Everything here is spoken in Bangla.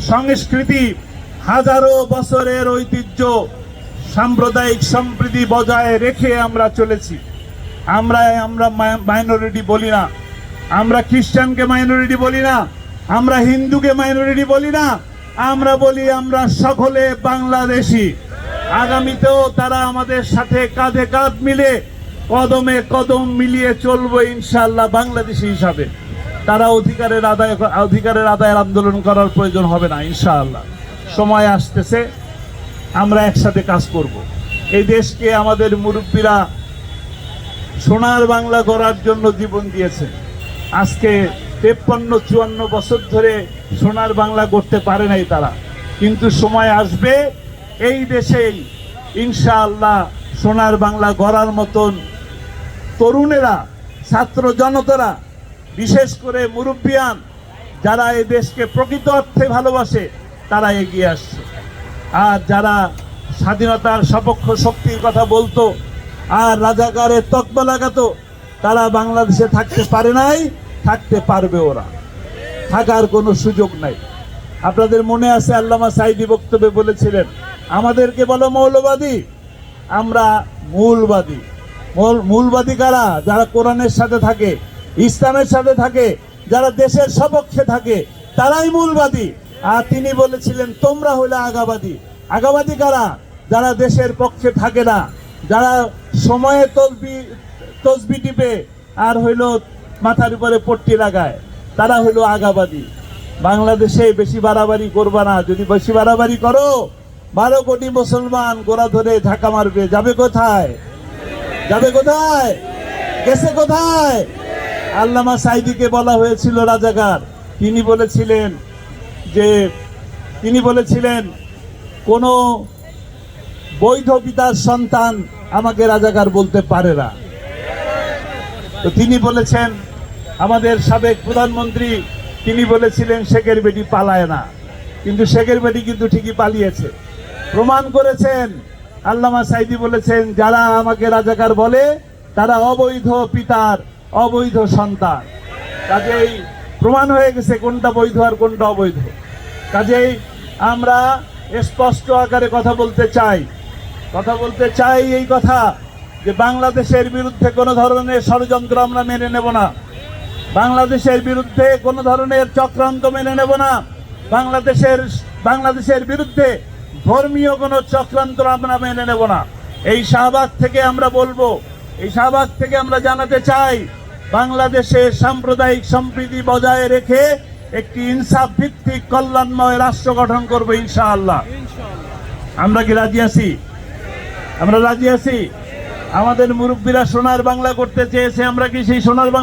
সংস্কৃতি, হাজারো বছরের ঐতিহ্য, সাম্প্রদায়িক সম্প্রীতি বজায় রেখে আমরা চলেছি। আমরা মাইনরিটি বলি না, আমরা খ্রিস্টানকে মাইনরিটি বলি না, আমরা হিন্দুকে মাইনরিটি বলি না, আমরা বলি আমরা সকলে বাংলাদেশি। আগামীতেও তারা আমাদের সাথে কাঁধে কাঁধ মিলে কদমে কদম মিলিয়ে চলবে ইনশাআল্লাহ বাংলাদেশি হিসাবে। তারা অধিকারের আদায়ের আন্দোলন করার প্রয়োজন হবে না ইনশাআল্লাহ। সময় আসতেছে, আমরা একসাথে কাজ করব। এই দেশকে আমাদের মুরব্বীরা সোনার বাংলা গড়ার জন্য জীবন দিয়েছে। আজকে 53-54 বছর ধরে সোনার বাংলা গড়তে পারে নাই তারা, কিন্তু সময় আসবে এই দেশেই ইনশাআল্লাহ সোনার বাংলা গড়ার মতন তরুণেরা, ছাত্র জনতারা, বিশেষ করে মুরব্বিয়ান যারা এই দেশকে প্রকৃত অর্থে ভালোবাসে তারা এগিয়ে আসছে। আর যারা স্বাধীনতার সপক্ষ শক্তির কথা বলতো আর রাজাকারের তকমা লাগাতো, তারা বাংলাদেশে থাকতে পারে নাই, থাকতে পারবে ওরা, থাকার কোনো সুযোগ নাই। আপনাদের মনে আছে আল্লামা সাঈদী বক্তব্যে বলেছিলেন, আমাদেরকে বলো মৌলবাদী, আমরা মূলবাদী। মূলবাদী কারা? যারা কোরআনের সাথে থাকে, ইসলামের সাথে থাকে, যারা দেশের সপক্ষে থাকে, তারাই মূলবাদী। আর তিনি বলেছিলেন তোমরা হইলে আগাবাদী। আগাবাদী কারা? যারা দেশের পক্ষে থাকে না, যারা সময়ে তসবি টিপে আর হইল মাথার উপরে পট্টি লাগায়, তারা হইল আগাবাদী। বাংলাদেশে বেশি বাড়াবাড়ি করবা না। যদি বেশি বাড়াবাড়ি করো 12 কোটি মুসলমান গোড়া ধরে ধাক্কা মারবে। যাবে কোথায়? যাবে কোথায়? গেছে কোথায়? আল্লামা সাঈদীকে বলা হয়েছিল রাজাকার। তিনি বলেছিলেন কোন বৈধ পিতার সন্তান আমাকে রাজাকার বলতে পারে না। তো তিনি বলেছেন, আমাদের সাবেক প্রধানমন্ত্রী তিনি বলেছিলেন শেখের বেটি পালায় না, কিন্তু শেখের বেটি কিন্তু ঠিকই পালিয়েছে। প্রমাণ করেছেন আল্লামা সাঈদী বলেছেন, যারা আমাকে রাজাকার বলে তারা অবৈধ পিতার অবৈধ সন্তান। কাজেই প্রমাণ হয়ে গেছে কোনটা বৈধ আর কোনটা অবৈধ। কাজেই আমরা স্পষ্ট আকারে কথা বলতে চাই এই কথা যে বাংলাদেশের বিরুদ্ধে কোনো ধরনের ষড়যন্ত্র আমরা মেনে নেব না, বাংলাদেশের বিরুদ্ধে কোনো ধরনের চক্রান্ত মেনে নেব না, বাংলাদেশের বিরুদ্ধে ধর্মীয় কোনো চক্রান্ত আমরা মেনে নেব না। এই শাহবাগ থেকে আমরা বলবো, এই শাহবাগ থেকে আমরা জানাতে চাই, বাংলাদেশে সাম্প্রদায়িক সম্প্রীতি বজায় রেখে একটি ইনসাফ ভিত্তিক কল্যাণময় রাষ্ট্র গঠন করবো ইনশাআল্লাহ। আমরা কি রাজি আছি? আমরা রাজি আছি? আমাদের মুরব্বীরা সোনার বাংলা করতে চেয়েছে, আমরা কি সেই সোনার বাংলা